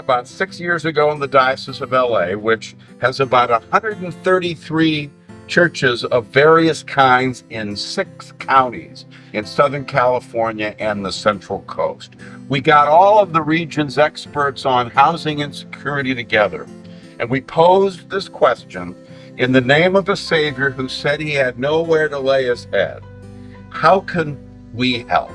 about 6 years ago in the Diocese of LA, which has about 133 churches of various kinds in 6 counties in Southern California and the Central Coast. We got all of the region's experts on housing insecurity together, and we posed this question in the name of a Savior who said he had nowhere to lay his head. How can we help?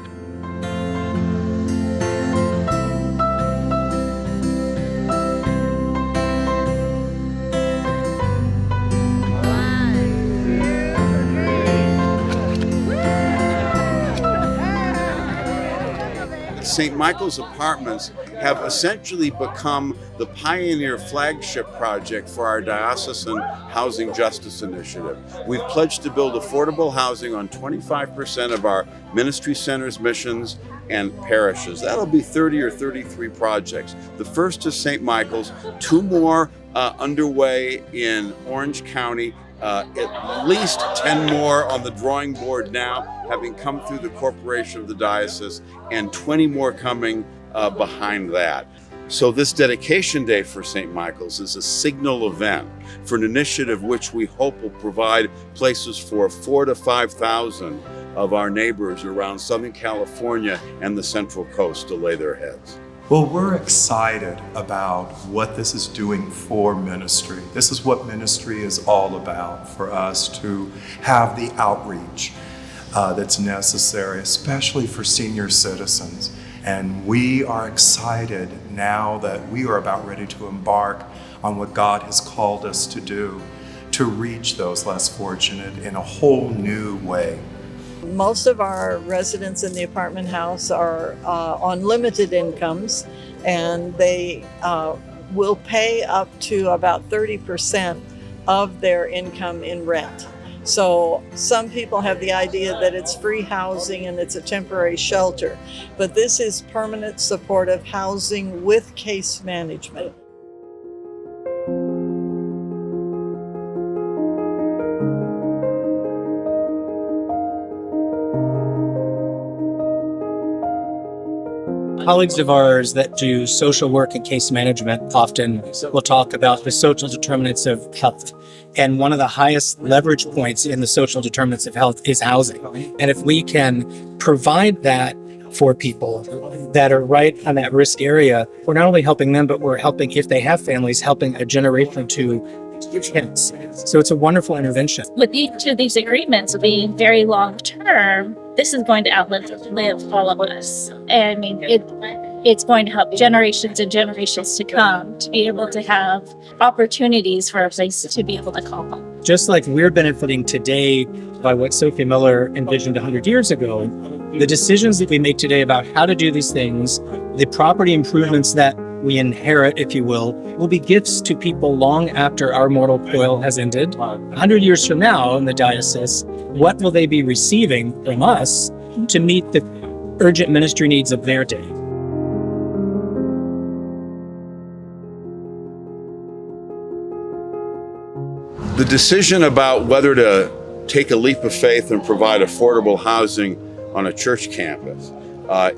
St. Michael's Apartments have essentially become the pioneer flagship project for our diocesan housing justice initiative. We've pledged to build affordable housing on 25% of our ministry centers, missions, and parishes. That'll be 30 or 33 projects. The first is St. Michael's, 2 more underway in Orange County, at least 10 more on the drawing board now, having come through the corporation of the diocese, and 20 more coming behind that. So this dedication day for St. Michael's is a signal event for an initiative which we hope will provide places for 4,000 to 5,000 of our neighbors around Southern California and the Central Coast to lay their heads. Well, we're excited about what this is doing for ministry. This is what ministry is all about, for us to have the outreach that's necessary, especially for senior citizens. And we are excited now that we are about ready to embark on what God has called us to do, to reach those less fortunate in a whole new way. Most of our residents in the apartment house are on limited incomes, and they will pay up to about 30% of their income in rent. So some people have the idea that it's free housing and it's a temporary shelter, but this is permanent supportive housing with case management. Colleagues of ours that do social work and case management often will talk about the social determinants of health. And one of the highest leverage points in the social determinants of health is housing. And if we can provide that for people that are right on that risk area, we're not only helping them, but we're helping, if they have families, helping a generation to kids. So it's a wonderful intervention. With each of these agreements being very long term, this is going to outlive all of us. I mean, it's going to help generations and generations to come to be able to have opportunities for a place to be able to call home. Just like we're benefiting today by what Sophie Miller envisioned 100 years ago, the decisions that we make today about how to do these things, the property improvements that we inherit, if you will be gifts to people long after our mortal coil has ended. 100 years from now in the diocese, what will they be receiving from us to meet the urgent ministry needs of their day? The decision about whether to take a leap of faith and provide affordable housing on a church campus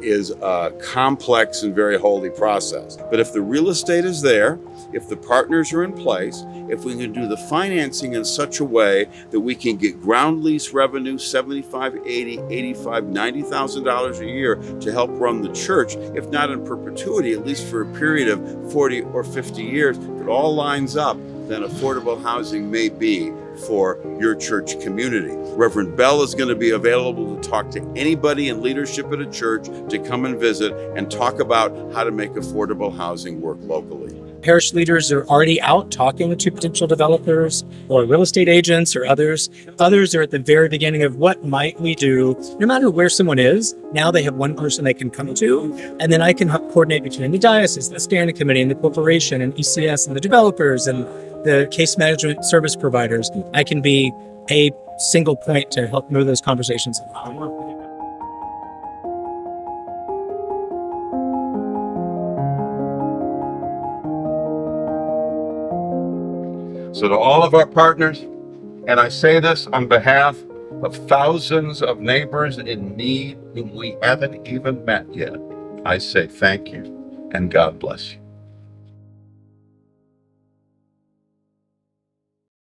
is a complex and very holy process. But if the real estate is there, if the partners are in place, if we can do the financing in such a way that we can get ground lease revenue, $75,000, $80,000, $85,000, $90,000 a year to help run the church, if not in perpetuity, at least for a period of 40 or 50 years, if it all lines up, then affordable housing may be for your church community. Reverend Bell is going to be available to talk to anybody in leadership at a church to come and visit and talk about how to make affordable housing work locally. Parish leaders are already out talking to potential developers or real estate agents or others. Others are at the very beginning of what might we do. No matter where someone is, now they have one person they can come to, and then I can help coordinate between the diocese, the standing committee, and the corporation, and ECS, and the developers, and the case management service providers. I can be a single point to help move those conversations along. So to all of our partners, and I say this on behalf of thousands of neighbors in need whom we haven't even met yet, I say thank you and God bless you.